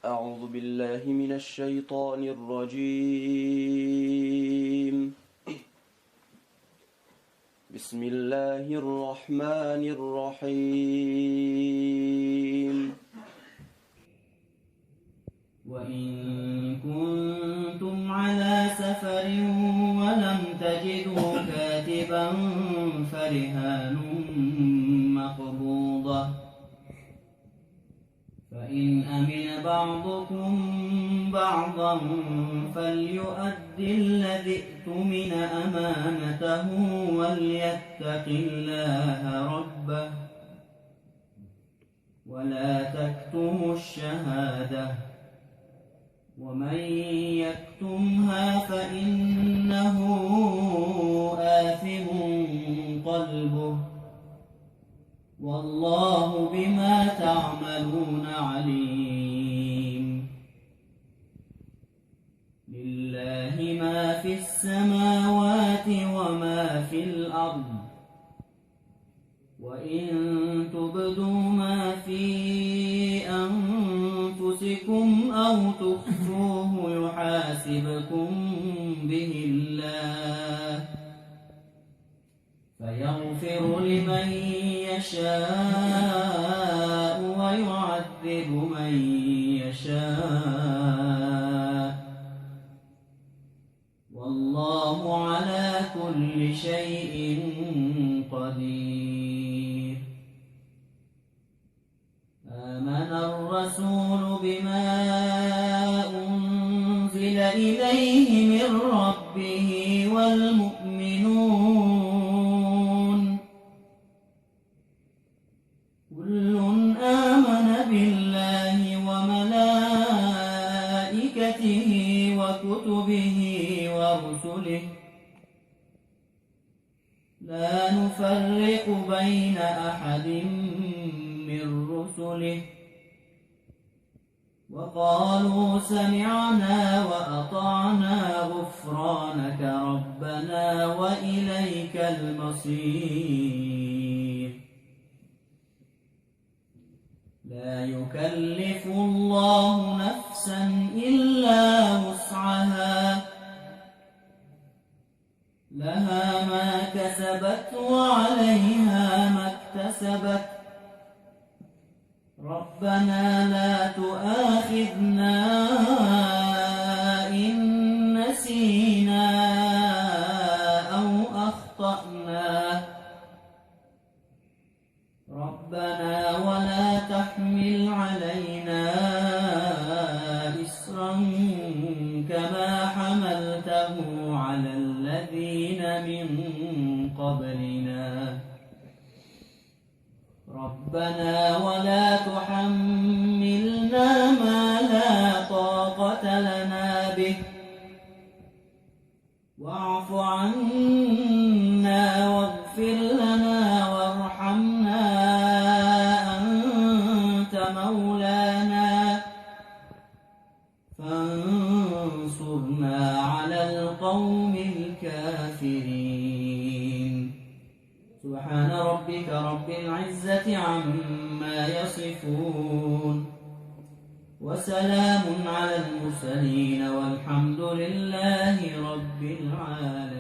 أعوذ بالله من الشيطان الرجيم. بسم الله الرحمن الرحيم. وإن كنتم على سفر ولم تجدوا كاتبا فرهان مقبوضة، فإن أمن بعضكم بعضا فليؤد الذي ائتمن أمانته وليتق الله ربه ولا تكتموا الشهادة، ومن يكتمها فإنه آثم قلبه، والله بما تعملون عليم. لله ما في السماوات وما في الأرض، وإن تبدوا ما في أنفسكم أو تخفوه يحاسبكم به الله، فيغفر لمن يشاء ويعذب من يشاء، والله على كل شيء قدير. آمن الرسول بما أنزل إليه من ربه والمؤمنون كل آمن بالله وملائكته وكتبه ورسله لا نفرق بين أحد من رسله، وقالوا سمعنا وأطعنا غفرانك ربنا وإليك المصير. لا يكلف الله نفسا إلا وسعها، لها ما كسبت وعليها ما اكتسبت، ربنا لا تؤاخذنا إن نسينا أو أخطأنا، ربنا ولا تحمل علينا إصرا كما حملته على الذين من قبلنا، ربنا ولا تحملنا ما لا طاقة لنا به، واعف عنا واغفر لنا وارحمنا أنت مولانا فانصرنا على القوم الكافرين. سبحان ربك رب العزة عما يصفون، وسلام على المرسلين والحمد لله رب العالمين.